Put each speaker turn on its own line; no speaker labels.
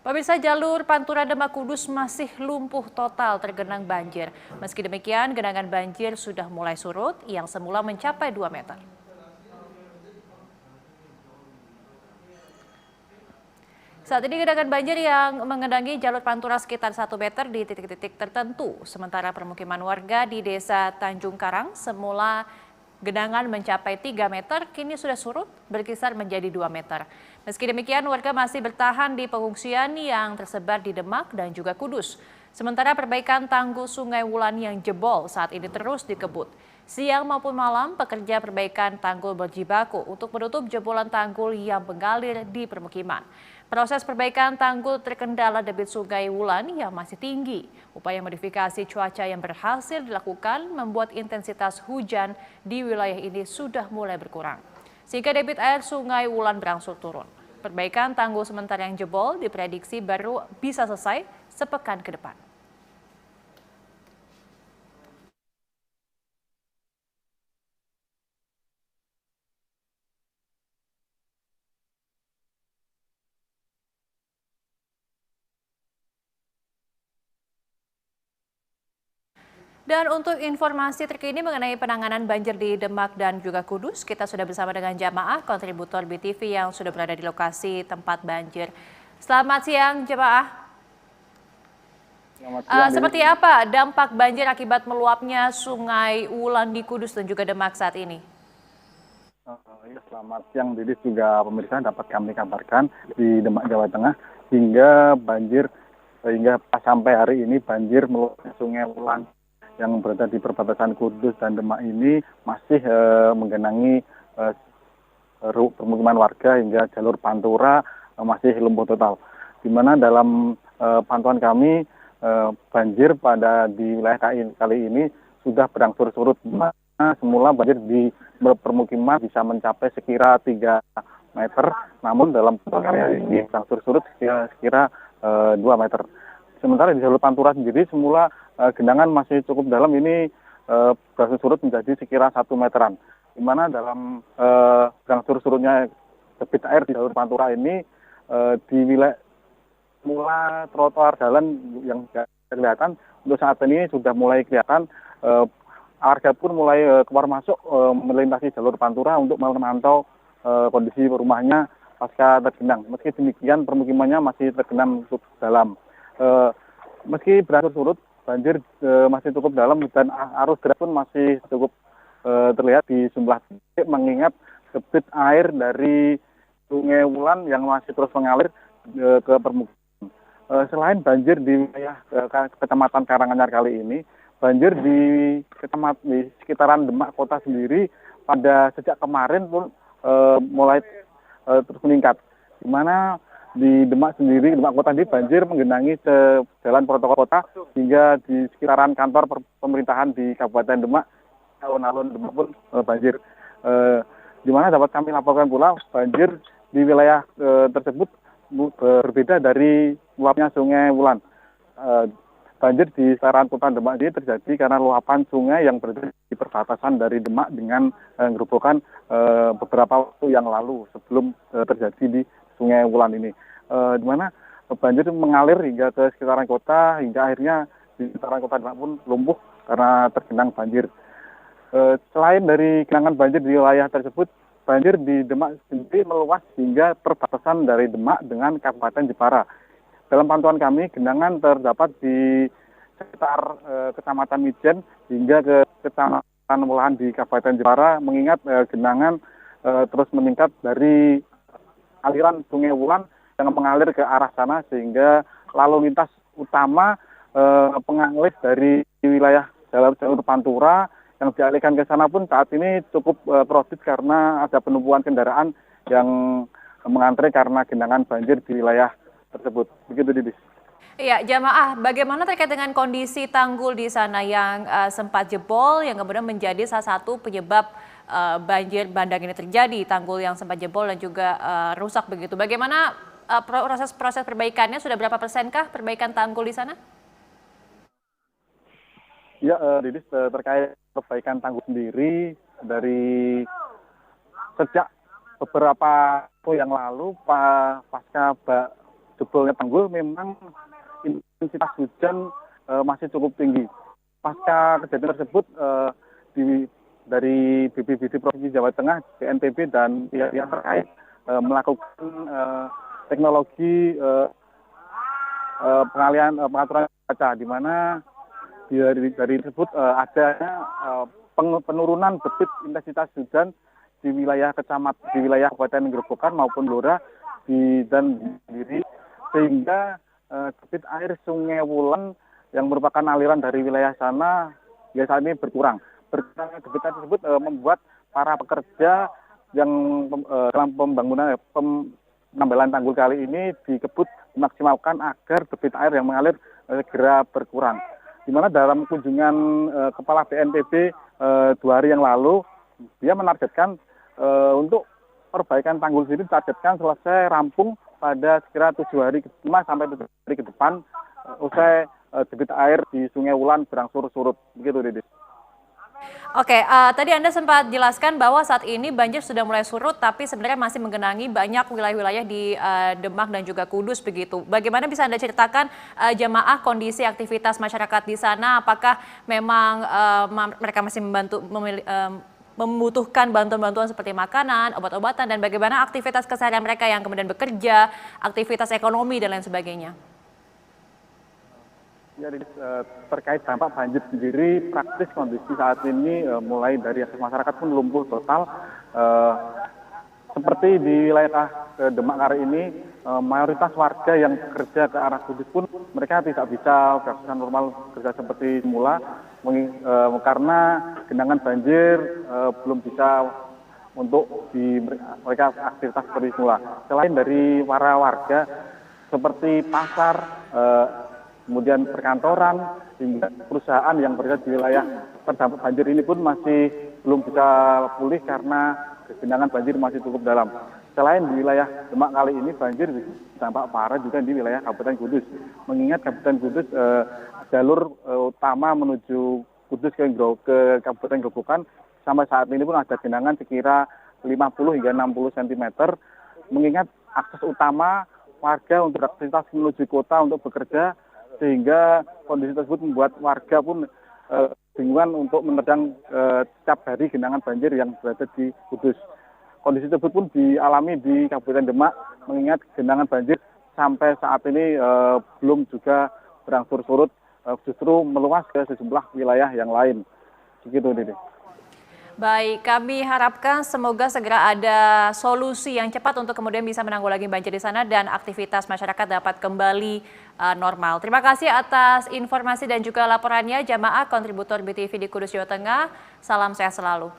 Pemirsa, jalur Pantura Demak Kudus masih lumpuh total tergenang banjir. Meski demikian, genangan banjir sudah mulai surut yang semula mencapai 2 meter. Saat ini genangan banjir yang mengendangi jalur Pantura sekitar 1 meter di titik-titik tertentu. Sementara permukiman warga di Desa Tanjung Karang semula genangan mencapai 3 meter, kini sudah surut berkisar menjadi 2 meter. Meski demikian, warga masih bertahan di pengungsian yang tersebar di Demak dan juga Kudus. Sementara perbaikan tanggul Sungai Wulan yang jebol saat ini terus dikebut. Siang maupun malam, pekerja perbaikan tanggul berjibaku untuk menutup jebolan tanggul yang mengalir di permukiman. Proses perbaikan tanggul terkendala debit Sungai Wulan yang masih tinggi. Upaya modifikasi cuaca yang berhasil dilakukan membuat intensitas hujan di wilayah ini sudah mulai berkurang, sehingga debit air Sungai Wulan berangsur turun. Perbaikan tanggul sementara yang jebol diprediksi baru bisa selesai sepekan ke depan. Dan untuk informasi terkini mengenai penanganan banjir di Demak dan juga Kudus, kita sudah bersama dengan jamaah kontributor BTV yang sudah berada di lokasi tempat banjir. Selamat siang jamaah.
Selamat siang,
Seperti apa dampak banjir akibat meluapnya Sungai Wulan di Kudus dan juga Demak saat ini?
Ya, selamat siang, Didis, juga pemirsa. Dapat kami kabarkan di Demak, Jawa Tengah, hingga sampai hari ini banjir meluapnya Sungai Wulan yang berada di perbatasan Kudus dan Demak ini masih menggenangi permukiman warga hingga jalur Pantura masih lumpuh total. Di mana dalam pantauan kami banjir di wilayah kali ini sudah berangsur surut. Semula banjir di permukiman bisa mencapai sekira 3 meter, namun dalam kali ini berangsur surut sekira 2 meter. Sementara di jalur Pantura sendiri semula genangan masih cukup dalam, ini berangsur surut menjadi sekira 1 meteran. Di mana dalam berangsur surutnya debit air di jalur Pantura ini di wilayah semula trotoar jalan yang tidak kelihatan, untuk saat ini sudah mulai kelihatan. Warga pun mulai keluar masuk melintasi jalur Pantura untuk memantau kondisi rumahnya pasca tergenang. Meski demikian, permukimannya masih tergenang cukup dalam. Meski berangsur surut, banjir masih cukup dalam dan arus deras pun masih cukup terlihat di sejumlah titik, mengingat debit air dari Sungai Wulan yang masih terus mengalir ke permukiman. Selain banjir di wilayah Kecamatan Karanganyar kali ini, banjir di sekitaran Demak Kota sendiri sejak kemarin pun mulai terus meningkat. Di mana di Demak Kota ini banjir menggenangi jalan protokol kota hingga di sekitaran kantor pemerintahan di Kabupaten Demak, alun-alun Demak pun banjir. Di mana dapat kami laporkan pula banjir di wilayah tersebut berbeda dari luapnya Sungai Wulan. Banjir di sekitaran kota Demak ini terjadi karena luapan sungai yang berada di perbatasan dari Demak dengan Gerobokan beberapa waktu yang lalu sebelum terjadi di Sungai Wulan ini. Di mana banjir mengalir hingga ke sekitaran kota, hingga akhirnya di sekitaran kota Demak pun lumpuh karena tergenang banjir. Selain dari genangan banjir di wilayah tersebut, banjir di Demak sendiri meluas hingga perbatasan dari Demak dengan Kabupaten Jepara. Dalam pantauan kami, genangan terdapat di sekitar Kecamatan Mijen hingga ke Kecamatan Mulahan di Kabupaten Jepara, mengingat genangan terus meningkat dari aliran Sungai Wulan yang mengalir ke arah sana, sehingga lalu lintas utama pengalih dari wilayah jalur Pantura yang dialihkan ke sana pun saat ini cukup produk karena ada penumpukan kendaraan yang mengantre karena genangan banjir di wilayah tersebut. Begitu, Didis.
Iya, jamaah, bagaimana terkait dengan kondisi tanggul di sana yang sempat jebol, yang kemudian menjadi salah satu penyebab banjir bandang ini terjadi, tanggul yang sempat jebol dan juga rusak begitu. Bagaimana proses perbaikannya, sudah berapa persenkah perbaikan tanggul di sana?
Ya, Didis, terkait perbaikan tanggul sendiri dari sejak beberapa waktu yang lalu pasca jebolnya tanggul memang intensitas hujan masih cukup tinggi. Pasca kejadian tersebut dari BPBD Provinsi Jawa Tengah, BNPB dan pihak-pihak terkait melakukan teknologi pengaturan cuaca, di mana dari tersebut adanya penurunan debit intensitas hujan di wilayah Kabupaten Gerobokan maupun Blora dan Kediri, sehingga debit air Sungai Wulan yang merupakan aliran dari wilayah sana hingga saat ini berkurang. Berkurangnya debit air tersebut membuat para pekerja yang dalam penambalan tanggul kali ini dikebut dimaksimalkan agar debit air yang mengalir segera berkurang. Di mana dalam kunjungan Kepala BNPB 2 hari yang lalu, dia menargetkan untuk perbaikan tanggul ini ditargetkan selesai rampung pada sekira 5 sampai 7 hari ke depan, usai debit air di Sungai Wulan berangsur surut. Begitu, Didi.
Oke, tadi Anda sempat jelaskan bahwa saat ini banjir sudah mulai surut, tapi sebenarnya masih menggenangi banyak wilayah-wilayah di Demak dan juga Kudus begitu. Bagaimana bisa Anda ceritakan jamaah kondisi aktivitas masyarakat di sana? Apakah memang mereka masih membutuhkan bantuan-bantuan seperti makanan, obat-obatan, dan bagaimana aktivitas keseharian mereka yang kemudian bekerja, aktivitas ekonomi, dan lain sebagainya?
Jadi terkait dampak banjir sendiri, praktis kondisi saat ini mulai dari akses masyarakat pun lumpuh total. Seperti di wilayah Demak kali ini, mayoritas warga yang bekerja ke arah Kudus pun mereka tidak bisa beraktivitas normal kerja seperti semula, karena genangan banjir belum bisa untuk mereka aktivitas seperti semula. Selain dari para warga seperti pasar, kemudian perkantoran, hingga perusahaan yang berada di wilayah terdampak banjir ini pun masih belum bisa pulih karena genangan banjir masih cukup dalam. Selain di wilayah Demak kali ini, banjir dampak parah juga di wilayah Kabupaten Kudus. Mengingat Kabupaten Kudus, jalur utama menuju Kudus ke Kabupaten Gerobokan, sampai saat ini pun ada genangan sekira 50 hingga 60 cm. Mengingat akses utama warga untuk beraktivitas menuju kota untuk bekerja, sehingga kondisi tersebut membuat warga pun bingungan untuk menerjang setiap hari genangan banjir yang berada di Kudus. Kondisi tersebut pun dialami di Kabupaten Demak, mengingat genangan banjir sampai saat ini belum juga berangsur surut, justru meluas ke sejumlah wilayah yang lain. Begitu, Didi.
Baik, kami harapkan semoga segera ada solusi yang cepat untuk kemudian bisa menanggulangi banjir di sana dan aktivitas masyarakat dapat kembali normal. Terima kasih atas informasi dan juga laporannya jamaah kontributor BTV di Kudus, Jawa Tengah. Salam sehat selalu.